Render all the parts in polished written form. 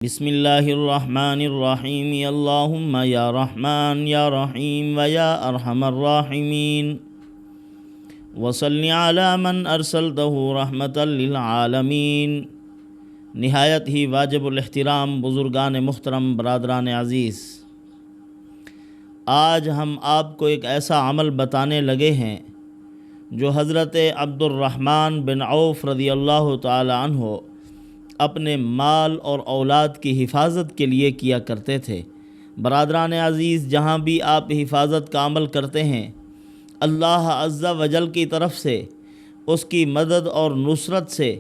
بسم اللہ الرحمن الرحیم اللہم یا رحمن یا رحیم و یا ارحم الراحمین وصلی علی من ارسلتہ رحمتا للعالمین۔ نہایت ہی واجب الاحترام بزرگان محترم، برادران عزیز، آج ہم آپ کو ایک ایسا عمل بتانے لگے ہیں جو حضرت عبد الرحمن بن عوف رضی اللہ تعالی عنہ اپنے مال اور اولاد کی حفاظت کے لیے کیا کرتے تھے۔ برادران عزیز، جہاں بھی آپ حفاظت کا عمل کرتے ہیں، اللہ عز و جل کی طرف سے اس کی مدد اور نصرت سے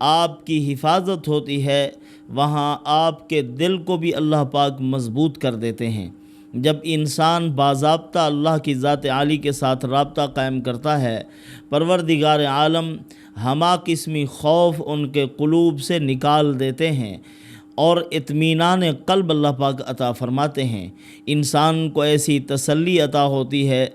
آپ کی حفاظت ہوتی ہے، وہاں آپ کے دل کو بھی اللہ پاک مضبوط کر دیتے ہیں۔ جب انسان باضابطہ اللہ کی ذات عالی کے ساتھ رابطہ قائم کرتا ہے، پروردگار عالم ہمہ قسمی خوف ان کے قلوب سے نکال دیتے ہیں اور اطمینان قلب اللہ پاک عطا فرماتے ہیں۔ انسان کو ایسی تسلی عطا ہوتی ہے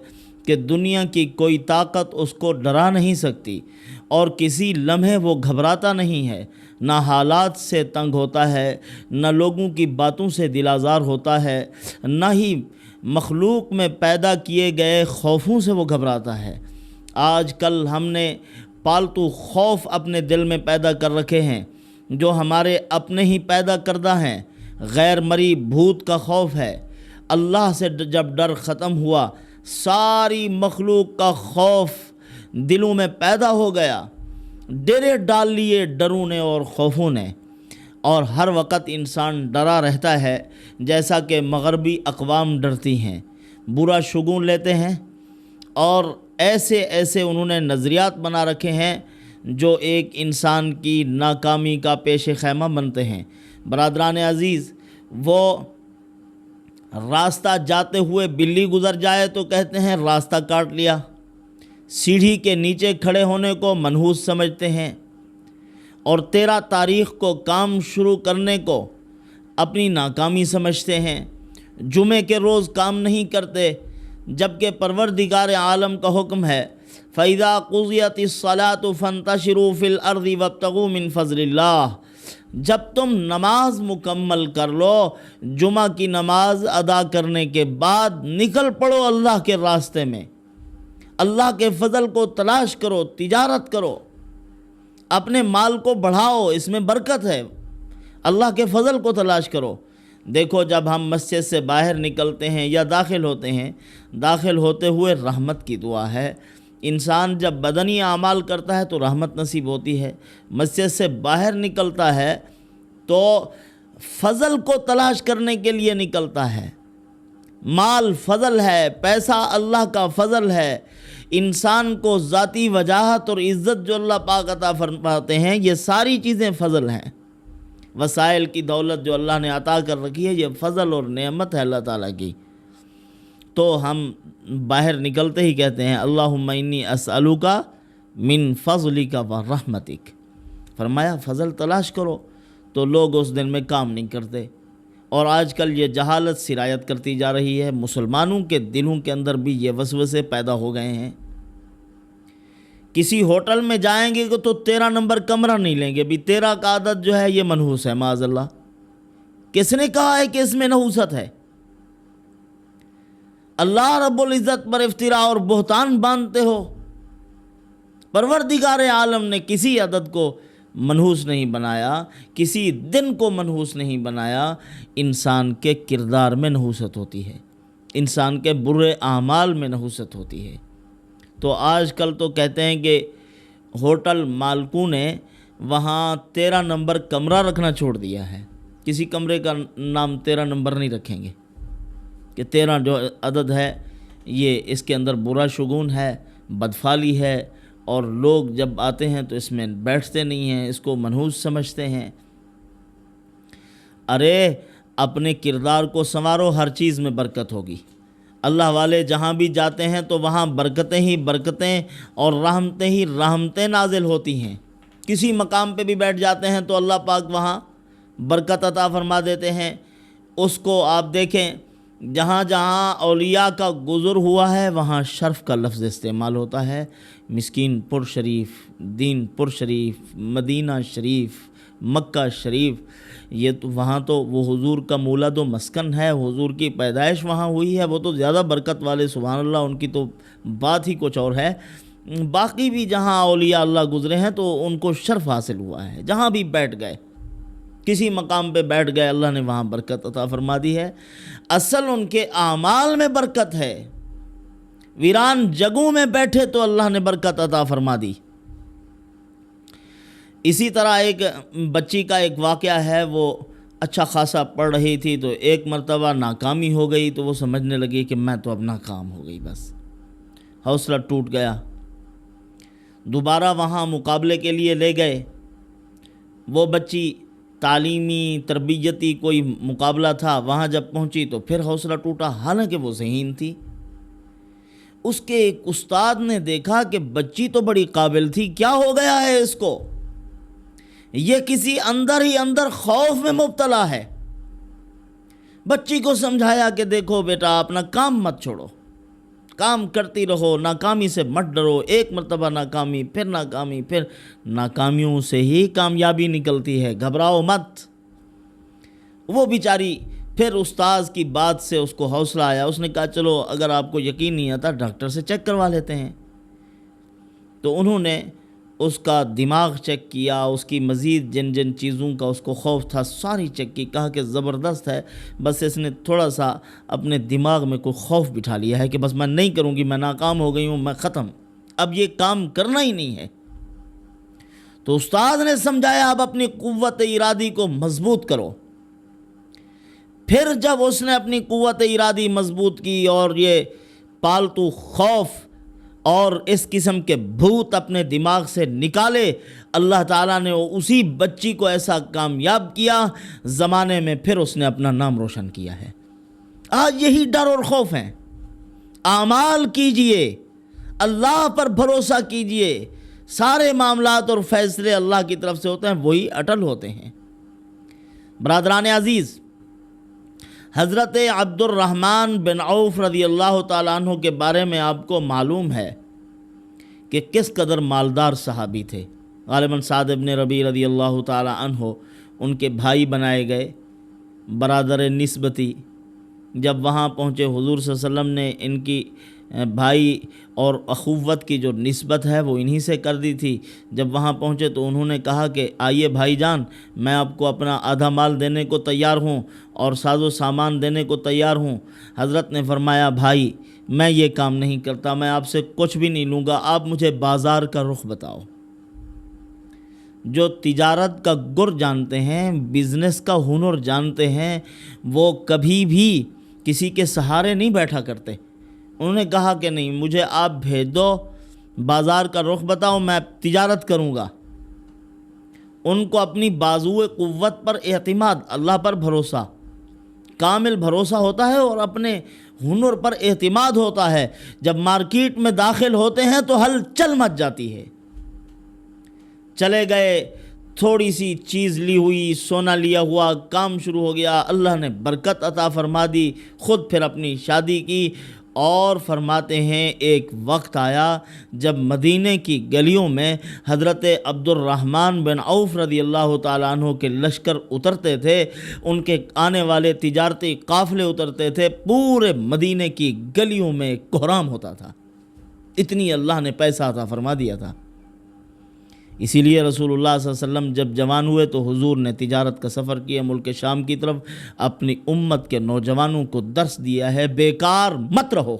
کہ دنیا کی کوئی طاقت اس کو ڈرا نہیں سکتی، اور کسی لمحے وہ گھبراتا نہیں ہے، نہ حالات سے تنگ ہوتا ہے، نہ لوگوں کی باتوں سے دل آزار ہوتا ہے، نہ ہی مخلوق میں پیدا کیے گئے خوفوں سے وہ گھبراتا ہے۔ آج کل ہم نے پالتو خوف اپنے دل میں پیدا کر رکھے ہیں جو ہمارے اپنے ہی پیدا کردہ ہیں۔ غیر مری بھوت کا خوف ہے۔ اللہ سے جب ڈر ختم ہوا، ساری مخلوق کا خوف دلوں میں پیدا ہو گیا، ڈیرے ڈال لیے ڈروں نے اور خوفوں نے، اور ہر وقت انسان ڈرا رہتا ہے، جیسا کہ مغربی اقوام ڈرتی ہیں، برا شگون لیتے ہیں، اور ایسے انہوں نے نظریات بنا رکھے ہیں جو ایک انسان کی ناکامی کا پیش خیمہ بنتے ہیں۔ برادران عزیز، وہ راستہ جاتے ہوئے بلی گزر جائے تو کہتے ہیں راستہ کاٹ لیا، سیڑھی کے نیچے کھڑے ہونے کو منحوس سمجھتے ہیں، اور 13 تاریخ کو کام شروع کرنے کو اپنی ناکامی سمجھتے ہیں، جمعے کے روز کام نہیں کرتے، جبکہ پروردگار عالم کا حکم ہے فَإِذَا قُضِيَتِ الصَّلَاةُ فَانتَشِرُوا فِي الْأَرْضِ وَابْتَغُوا مِن فَضْلِ اللَّهِ۔ جب تم نماز مکمل کر لو، جمعہ کی نماز ادا کرنے کے بعد نکل پڑو اللہ کے راستے میں، اللہ کے فضل کو تلاش کرو، تجارت کرو، اپنے مال کو بڑھاؤ، اس میں برکت ہے، اللہ کے فضل کو تلاش کرو۔ دیکھو، جب ہم مسجد سے باہر نکلتے ہیں یا داخل ہوتے ہیں، داخل ہوتے ہوئے رحمت کی دعا ہے۔ انسان جب بدنی اعمال کرتا ہے تو رحمت نصیب ہوتی ہے، مسجد سے باہر نکلتا ہے تو فضل کو تلاش کرنے کے لیے نکلتا ہے۔ مال فضل ہے، پیسہ اللہ کا فضل ہے۔ انسان کو ذاتی وجاہت اور عزت جو اللہ پاک عطا فرماتے ہیں، یہ ساری چیزیں فضل ہیں۔ وسائل کی دولت جو اللہ نے عطا کر رکھی ہے، یہ فضل اور نعمت ہے اللہ تعالیٰ کی۔ تو ہم باہر نکلتے ہی کہتے ہیں اللہم انی اسألک من فضلک و رحمتک۔ فرمایا فضل تلاش کرو، تو لوگ اس دن میں کام نہیں کرتے، اور آج کل یہ جہالت سرایت کرتی جا رہی ہے۔ مسلمانوں کے دلوں کے اندر بھی یہ وسوسے پیدا ہو گئے ہیں۔ کسی ہوٹل میں جائیں گے تو 13 نمبر کمرہ نہیں لیں گے، بھی 13 کا عدد جو ہے یہ منحوس ہے، معاذ اللہ۔ کس نے کہا ہے کہ اس میں نحوست ہے؟ اللہ رب العزت پر افتراء اور بہتان باندھتے ہو۔ پروردگار عالم نے کسی عدد کو منحوس نہیں بنایا، کسی دن کو منحوس نہیں بنایا۔ انسان کے کردار میں نحوست ہوتی ہے، انسان کے برے اعمال میں نحوست ہوتی ہے۔ تو آج کل تو کہتے ہیں کہ ہوٹل مالکوں نے وہاں 13 نمبر کمرہ رکھنا چھوڑ دیا ہے، کسی کمرے کا نام 13 نمبر نہیں رکھیں گے، کہ 13 جو عدد ہے یہ اس کے اندر برا شگون ہے، بدفعلی ہے، اور لوگ جب آتے ہیں تو اس میں بیٹھتے نہیں ہیں، اس کو منحوس سمجھتے ہیں۔ ارے اپنے کردار کو سنوارو، ہر چیز میں برکت ہوگی۔ اللہ والے جہاں بھی جاتے ہیں تو وہاں برکتیں ہی برکتیں اور رحمتیں ہی رحمتیں نازل ہوتی ہیں۔ کسی مقام پہ بھی بیٹھ جاتے ہیں تو اللہ پاک وہاں برکت عطا فرما دیتے ہیں۔ اس کو آپ دیکھیں، جہاں جہاں اولیاء کا گزر ہوا ہے وہاں شرف کا لفظ استعمال ہوتا ہے۔ مسکین پور شریف، دین پور شریف، مدینہ شریف، مکہ شریف، یہ تو وہاں تو وہ حضور کا مولد و مسکن ہے، حضور کی پیدائش وہاں ہوئی ہے، وہ تو زیادہ برکت والے، سبحان اللہ، ان کی تو بات ہی کچھ اور ہے۔ باقی بھی جہاں اولیاء اللہ گزرے ہیں تو ان کو شرف حاصل ہوا ہے، جہاں بھی بیٹھ گئے، کسی مقام پہ بیٹھ گئے، اللہ نے وہاں برکت عطا فرما دی ہے۔ اصل ان کے اعمال میں برکت ہے، ویران جگہوں میں بیٹھے تو اللہ نے برکت عطا فرما دی۔ اسی طرح ایک بچی کا ایک واقعہ ہے، وہ اچھا خاصا پڑھ رہی تھی تو ایک مرتبہ ناکامی ہو گئی، تو وہ سمجھنے لگی کہ میں تو اب ناکام ہو گئی، بس حوصلہ ٹوٹ گیا۔ دوبارہ وہاں مقابلے کے لیے لے گئے، وہ بچی تعلیمی تربیتی کوئی مقابلہ تھا، وہاں جب پہنچی تو پھر حوصلہ ٹوٹا، حالانکہ وہ ذہین تھی۔ اس کے ایک استاد نے دیکھا کہ بچی تو بڑی قابل تھی، کیا ہو گیا ہے اس کو، یہ کسی اندر ہی اندر خوف میں مبتلا ہے۔ بچی کو سمجھایا کہ دیکھو بیٹا، اپنا کام مت چھوڑو، کام کرتی رہو، ناکامی سے مت ڈرو، ایک مرتبہ ناکامی، پھر ناکامی، پھر ناکامیوں سے ہی کامیابی نکلتی ہے، گھبراؤ مت۔ وہ بیچاری پھر استاذ کی بات سے اس کو حوصلہ آیا، اس نے کہا چلو اگر آپ کو یقین نہیں آتا ڈاکٹر سے چیک کروا لیتے ہیں۔ تو انہوں نے اس کا دماغ چیک کیا، اس کی مزید جن جن چیزوں کا اس کو خوف تھا ساری چیک کی، کہا کہ زبردست ہے، بس اس نے تھوڑا سا اپنے دماغ میں کوئی خوف بٹھا لیا ہے کہ بس میں نہیں کروں گی، میں ناکام ہو گئی ہوں، میں ختم، اب یہ کام کرنا ہی نہیں ہے۔ تو استاد نے سمجھایا اب اپنی قوت ارادی کو مضبوط کرو۔ پھر جب اس نے اپنی قوت ارادی مضبوط کی اور یہ پالتو خوف اور اس قسم کے بھوت اپنے دماغ سے نکالے، اللہ تعالیٰ نے اسی بچی کو ایسا کامیاب کیا، زمانے میں پھر اس نے اپنا نام روشن کیا ہے۔ آج یہی ڈر اور خوف ہیں۔ اعمال کیجئے، اللہ پر بھروسہ کیجئے، سارے معاملات اور فیصلے اللہ کی طرف سے ہوتے ہیں، وہی اٹل ہوتے ہیں۔ برادران عزیز، حضرت عبد الرحمن بن عوف رضی اللہ تعالیٰ عنہ کے بارے میں آپ کو معلوم ہے کہ کس قدر مالدار صحابی تھے۔ غالباً سعد بن ربیع رضی اللہ تعالیٰ عنہ ان کے بھائی بنائے گئے، برادر نسبتی۔ جب وہاں پہنچے حضور صلی اللہ علیہ وسلم نے ان کی بھائی اور اخوت کی جو نسبت ہے وہ انہی سے کر دی تھی۔ جب وہاں پہنچے تو انہوں نے کہا کہ آئیے بھائی جان، میں آپ کو اپنا آدھا مال دینے کو تیار ہوں اور ساز و سامان دینے کو تیار ہوں۔ حضرت نے فرمایا بھائی میں یہ کام نہیں کرتا، میں آپ سے کچھ بھی نہیں لوں گا، آپ مجھے بازار کا رخ بتاؤ۔ جو تجارت کا گر جانتے ہیں، بزنس کا ہنر جانتے ہیں، وہ کبھی بھی کسی کے سہارے نہیں بیٹھا کرتے۔ انہوں نے کہا کہ نہیں، مجھے آپ بھیج دو، بازار کا رخ بتاؤ، میں تجارت کروں گا۔ ان کو اپنی بازو قوت پر اعتماد، اللہ پر بھروسہ، کامل بھروسہ ہوتا ہے اور اپنے ہنر پر اعتماد ہوتا ہے۔ جب مارکیٹ میں داخل ہوتے ہیں تو ہل چل مچ جاتی ہے۔ چلے گئے، تھوڑی سی چیز لی ہوئی، سونا لیا ہوا، کام شروع ہو گیا، اللہ نے برکت عطا فرما دی، خود پھر اپنی شادی کی۔ اور فرماتے ہیں ایک وقت آیا جب مدینے کی گلیوں میں حضرت عبد الرحمن بن عوف رضی اللہ تعالیٰ عنہ کے لشکر اترتے تھے، ان کے آنے والے تجارتی قافلے اترتے تھے، پورے مدینے کی گلیوں میں کوہرام ہوتا تھا، اتنی اللہ نے پیسہ عطا فرما دیا تھا۔ اسی لیے رسول اللہ صلی اللہ علیہ وسلم جب جوان ہوئے تو حضور نے تجارت کا سفر کیا ملک شام کی طرف، اپنی امت کے نوجوانوں کو درس دیا ہے بیکار مت رہو،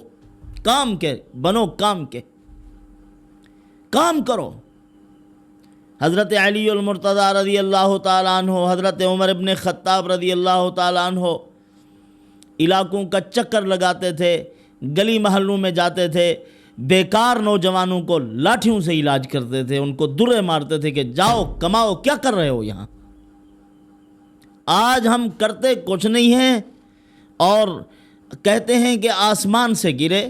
کام کے بنو، کام کے کام کرو۔ حضرت علی المرتضیٰ رضی اللہ تعالیٰ عنہ، حضرت عمر ابن خطاب رضی اللہ تعالیٰ عنہ علاقوں کا چکر لگاتے تھے، گلی محلوں میں جاتے تھے، بیکار نوجوانوں کو لاٹھیوں سے علاج کرتے تھے، ان کو درے مارتے تھے کہ جاؤ کماؤ، کیا کر رہے ہو یہاں۔ آج ہم کرتے کچھ نہیں ہیں اور کہتے ہیں کہ آسمان سے گرے،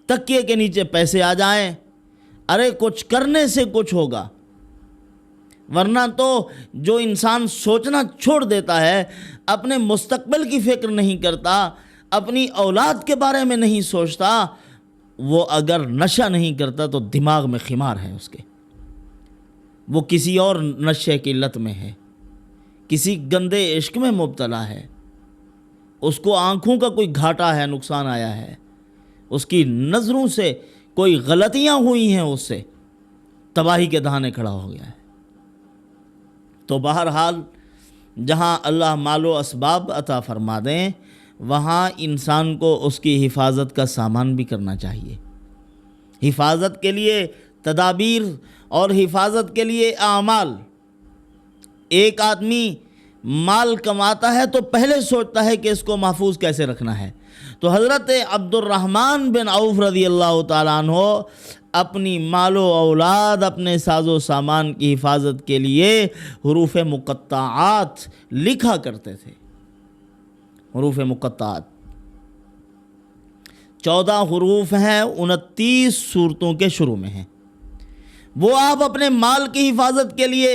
تکیے کے نیچے پیسے آ جائیں، ارے کچھ کرنے سے کچھ ہوگا، ورنہ تو جو انسان سوچنا چھوڑ دیتا ہے، اپنے مستقبل کی فکر نہیں کرتا، اپنی اولاد کے بارے میں نہیں سوچتا، وہ اگر نشہ نہیں کرتا تو دماغ میں خمار ہے اس کے، وہ کسی اور نشے کی لت میں ہے، کسی گندے عشق میں مبتلا ہے، اس کو آنکھوں کا کوئی گھاٹا ہے، نقصان آیا ہے، اس کی نظروں سے کوئی غلطیاں ہوئی ہیں، اس سے تباہی کے دہانے کھڑا ہو گیا ہے۔ تو بہرحال جہاں اللہ مال و اسباب عطا فرما دیں وہاں انسان کو اس کی حفاظت کا سامان بھی کرنا چاہیے، حفاظت کے لیے تدابیر اور حفاظت کے لیے اعمال۔ ایک آدمی مال کماتا ہے تو پہلے سوچتا ہے کہ اس کو محفوظ کیسے رکھنا ہے۔ تو حضرت عبد الرحمن بن عوف رضی اللہ تعالیٰ عنہ اپنی مال و اولاد، اپنے ساز و سامان کی حفاظت کے لیے حروف مقطعات لکھا کرتے تھے۔ حروف مقطعات 14 حروف ہیں، 29 سورتوں کے شروع میں ہیں۔ وہ آپ اپنے مال کی حفاظت کے لیے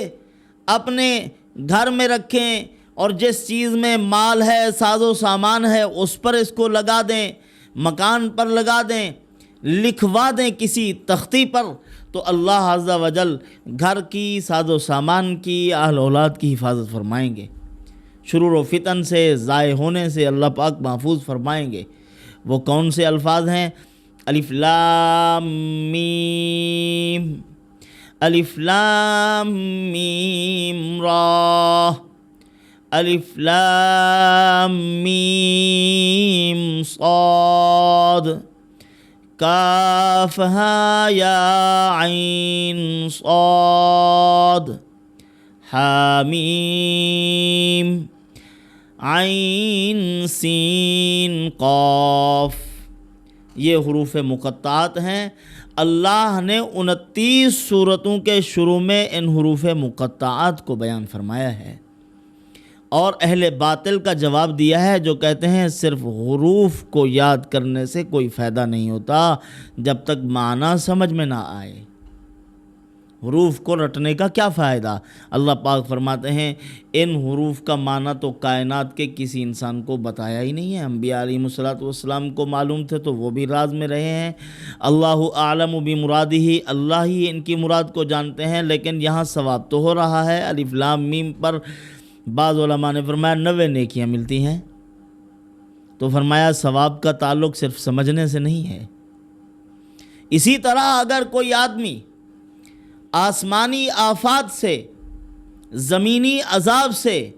اپنے گھر میں رکھیں، اور جس چیز میں مال ہے، ساز و سامان ہے، اس پر اس کو لگا دیں، مکان پر لگا دیں، لکھوا دیں کسی تختی پر، تو اللہ عز و جل گھر کی، ساز و سامان کی، اہل اولاد کی حفاظت فرمائیں گے۔ شرور و فتن سے، ضائع ہونے سے اللہ پاک محفوظ فرمائیں گے۔ وہ کون سے الفاظ ہیں؟ الف لام میم، الف لام میم را، الف لام میم صاد، کاف ہا یا عین صاد، حامیم عین سین قاف۔ یہ حروف مقطعات ہیں۔ اللہ نے 29 سورتوں کے شروع میں ان حروف مقطعات کو بیان فرمایا ہے، اور اہل باطل کا جواب دیا ہے جو کہتے ہیں صرف حروف کو یاد کرنے سے کوئی فائدہ نہیں ہوتا جب تک معنی سمجھ میں نہ آئے۔ حروف کو رٹنے کا کیا فائدہ؟ اللہ پاک فرماتے ہیں ان حروف کا معنی تو کائنات کے کسی انسان کو بتایا ہی نہیں ہے۔ انبیاء علیہ الصلوۃ والسلام کو معلوم تھے تو وہ بھی راز میں رہے ہیں۔ اللہ اعلم بمرادہ، اللہ ہی ان کی مراد کو جانتے ہیں، لیکن یہاں ثواب تو ہو رہا ہے۔ الف لام میم پر بعض علماء نے فرمایا 90 نیکیاں ملتی ہیں، تو فرمایا ثواب کا تعلق صرف سمجھنے سے نہیں ہے۔ اسی طرح اگر کوئی آدمی آسمانی آفات سے، زمینی عذاب سے،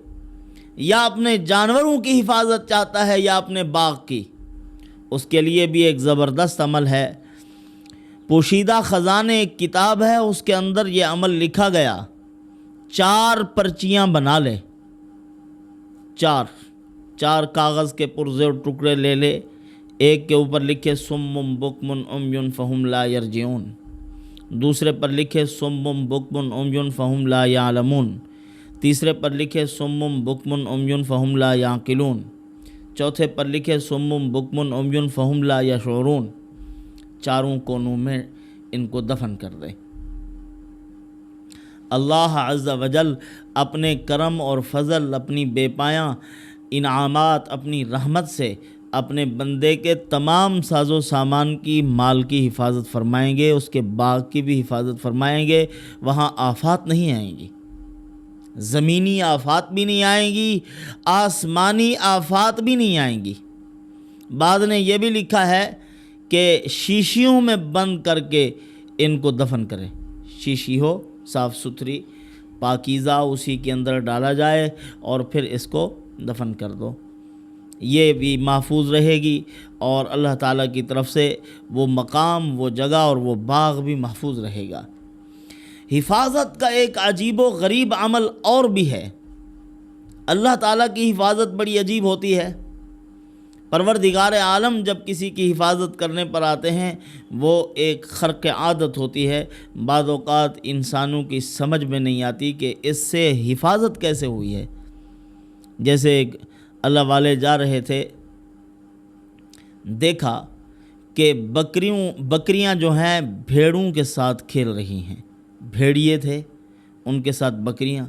یا اپنے جانوروں کی حفاظت چاہتا ہے یا اپنے باغ کی، اس کے لیے بھی ایک زبردست عمل ہے۔ پوشیدہ خزانے ایک کتاب ہے، اس کے اندر یہ عمل لکھا گیا۔ 4 پرچیاں بنا لے، 4 کاغذ کے پرزے اور ٹکڑے لے لے۔ ایک کے اوپر لکھے صم بکم عمی فہم لا یرجعون، دوسرے پر لکھے صم بکم عمی فہم لا یعلمون، تیسرے پر لکھے صم بکم عمی فہم لا یعقلون، چوتھے پر لکھے صم بکم عمی فہم لا یشعرون۔ 4 کونوں میں ان کو دفن کر دے۔ اللہ عز و جل اپنے کرم اور فضل، اپنی بے پایاں انعامات، اپنی رحمت سے اپنے بندے کے تمام ساز و سامان کی، مال کی حفاظت فرمائیں گے، اس کے باغ کی بھی حفاظت فرمائیں گے۔ وہاں آفات نہیں آئیں گی، زمینی آفات بھی نہیں آئیں گی، آسمانی آفات بھی نہیں آئیں گی۔ بعض نے یہ بھی لکھا ہے کہ شیشیوں میں بند کر کے ان کو دفن کریں۔ شیشی ہو صاف ستھری پاکیزہ، اسی کے اندر ڈالا جائے اور پھر اس کو دفن کر دو، یہ بھی محفوظ رہے گی، اور اللہ تعالیٰ کی طرف سے وہ مقام، وہ جگہ اور وہ باغ بھی محفوظ رہے گا۔ حفاظت کا ایک عجیب و غریب عمل اور بھی ہے۔ اللہ تعالیٰ کی حفاظت بڑی عجیب ہوتی ہے۔ پروردگار عالم جب کسی کی حفاظت کرنے پر آتے ہیں، وہ ایک خرق عادت ہوتی ہے، بعض اوقات انسانوں کی سمجھ میں نہیں آتی کہ اس سے حفاظت کیسے ہوئی ہے۔ جیسے ایک اللہ والے جا رہے تھے، دیکھا کہ بکریاں جو ہیں بھیڑوں کے ساتھ کھیل رہی ہیں۔ بھیڑیے تھے، ان کے ساتھ بکریاں،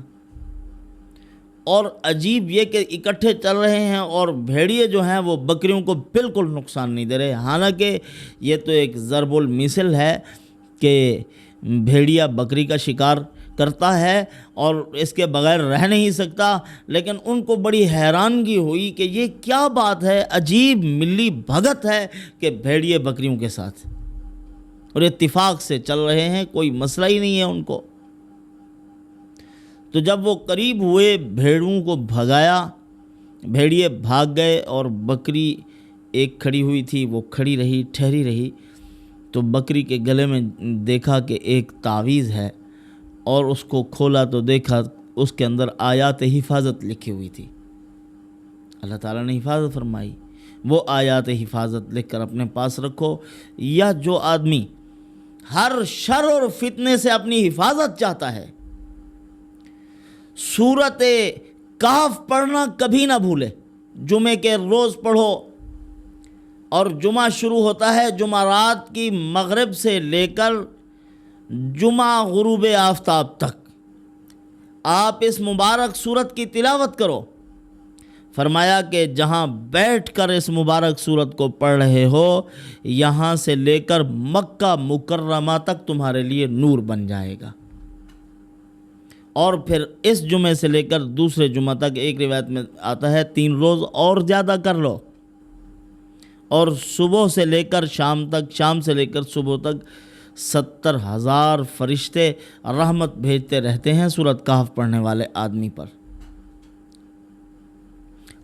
اور عجیب یہ کہ اکٹھے چل رہے ہیں، اور بھیڑیے جو ہیں وہ بکریوں کو بالکل نقصان نہیں دے رہے۔ حالانکہ یہ تو ایک ضرب المثل ہے کہ بھیڑیا بکری کا شکار کرتا ہے اور اس کے بغیر رہ نہیں سکتا، لیکن ان کو بڑی حیرانگی ہوئی کہ یہ کیا بات ہے، عجیب ملی بھگت ہے کہ بھیڑیے بکریوں کے ساتھ اور اتفاق سے چل رہے ہیں، کوئی مسئلہ ہی نہیں ہے ان کو۔ تو جب وہ قریب ہوئے، بھیڑوں کو بھگایا، بھیڑیے بھاگ گئے اور بکری ایک کھڑی ہوئی تھی، وہ کھڑی رہی، ٹھہری رہی، تو بکری کے گلے میں دیکھا کہ ایک تعویذ ہے، اور اس کو کھولا تو دیکھا اس کے اندر آیات حفاظت لکھی ہوئی تھی۔ اللہ تعالیٰ نے حفاظت فرمائی، وہ آیات حفاظت لکھ کر اپنے پاس رکھو۔ یا جو آدمی ہر شر اور فتنے سے اپنی حفاظت چاہتا ہے، سورت کہف پڑھنا کبھی نہ بھولے، جمعے کے روز پڑھو، اور جمعہ شروع ہوتا ہے جمعرات کی مغرب سے لے کر جمعہ غروب آفتاب تک آپ اس مبارک سورت کی تلاوت کرو۔ فرمایا کہ جہاں بیٹھ کر اس مبارک سورت کو پڑھ رہے ہو، یہاں سے لے کر مکہ مکرمہ تک تمہارے لیے نور بن جائے گا۔ اور پھر اس جمعے سے لے کر دوسرے جمعہ تک، ایک روایت میں آتا ہے 3 روز اور زیادہ کر لو، اور صبح سے لے کر شام تک، شام سے لے کر صبح تک 70,000 فرشتے رحمت بھیجتے رہتے ہیں سورت کہف پڑھنے والے آدمی پر۔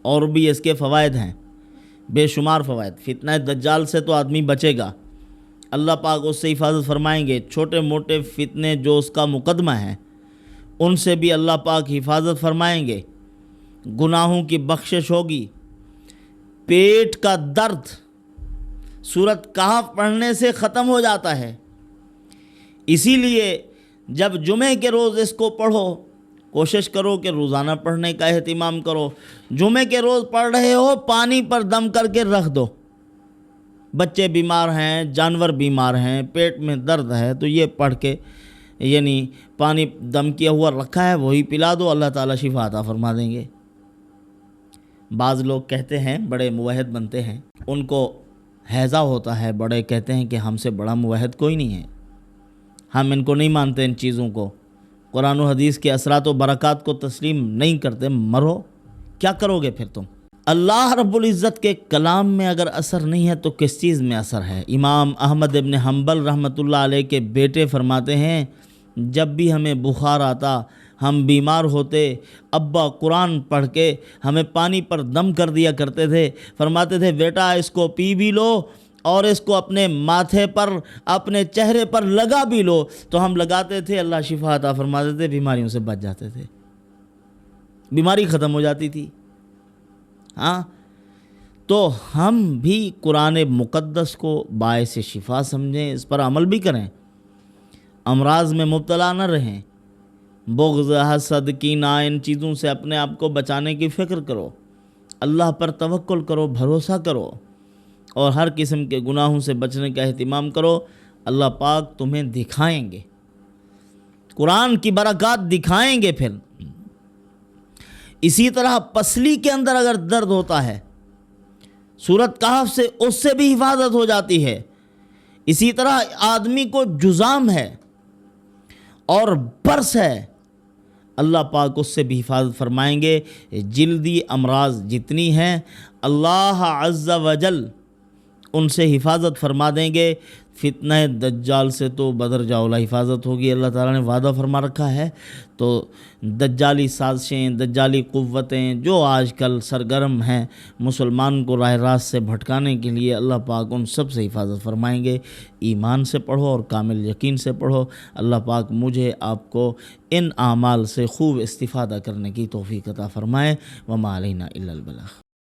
اور بھی اس کے فوائد ہیں، بے شمار فوائد۔ فتنہ دجال سے تو آدمی بچے گا، اللہ پاک اس سے حفاظت فرمائیں گے۔ چھوٹے موٹے فتنے جو اس کا مقدمہ ہے، ان سے بھی اللہ پاک حفاظت فرمائیں گے۔ گناہوں کی بخشش ہوگی۔ پیٹ کا درد سورت کہف پڑھنے سے ختم ہو جاتا ہے، اسی لیے جب جمعے کے روز اس کو پڑھو، کوشش کرو کہ روزانہ پڑھنے کا اہتمام کرو۔ جمعے کے روز پڑھ رہے ہو، پانی پر دم کر کے رکھ دو۔ بچے بیمار ہیں، جانور بیمار ہیں، پیٹ میں درد ہے، تو یہ پڑھ کے، یعنی پانی دم کیا ہوا رکھا ہے وہی پلا دو، اللہ تعالیٰ شفا عطا فرما دیں گے۔ بعض لوگ کہتے ہیں، بڑے موحد بنتے ہیں، ان کو ہیضہ ہوتا ہے، بڑے کہتے ہیں کہ ہم سے بڑا موحد کوئی نہیں ہے، ہم ان کو نہیں مانتے، ان چیزوں کو، قرآن و حدیث کے اثرات و برکات کو تسلیم نہیں کرتے۔ مرو، کیا کرو گے پھر تم؟ اللہ رب العزت کے کلام میں اگر اثر نہیں ہے تو کس چیز میں اثر ہے؟ امام احمد ابن حنبل رحمۃ اللہ علیہ کے بیٹے فرماتے ہیں، جب بھی ہمیں بخار آتا، ہم بیمار ہوتے، ابا قرآن پڑھ کے ہمیں پانی پر دم کر دیا کرتے تھے۔ فرماتے تھے بیٹا اس کو پی بھی لو اور اس کو اپنے ماتھے پر، اپنے چہرے پر لگا بھی لو، تو ہم لگاتے تھے، اللہ شفا عطا فرماتے تھے، بیماریوں سے بچ جاتے تھے، بیماری ختم ہو جاتی تھی۔ ہاں، تو ہم بھی قرآن مقدس کو باعث شفا سمجھیں، اس پر عمل بھی کریں، امراض میں مبتلا نہ رہیں۔ بغض، حسد، کینہ، ان چیزوں سے اپنے آپ کو بچانے کی فکر کرو، اللہ پر توکل کرو، بھروسہ کرو، اور ہر قسم کے گناہوں سے بچنے کا اہتمام کرو۔ اللہ پاک تمہیں دکھائیں گے، قرآن کی برکات دکھائیں گے۔ پھر اسی طرح پسلی کے اندر اگر درد ہوتا ہے، سورت کہف سے اس سے بھی حفاظت ہو جاتی ہے۔ اسی طرح آدمی کو جذام ہے اور برس ہے، اللہ پاک اس سے بھی حفاظت فرمائیں گے۔ جلدی امراض جتنی ہیں، اللہ عز و جل ان سے حفاظت فرما دیں گے۔ فتنہ دجال سے تو بدر اولا حفاظت ہوگی، اللہ تعالیٰ نے وعدہ فرما رکھا ہے۔ تو دجالی سازشیں، دجالی قوتیں جو آج کل سرگرم ہیں مسلمان کو راہ راست سے بھٹکانے کے لیے، اللہ پاک ان سب سے حفاظت فرمائیں گے۔ ایمان سے پڑھو اور کامل یقین سے پڑھو۔ اللہ پاک مجھے آپ کو ان اعمال سے خوب استفادہ کرنے کی توفیق عطا فرمائے۔ وما علینا الا البلاغ۔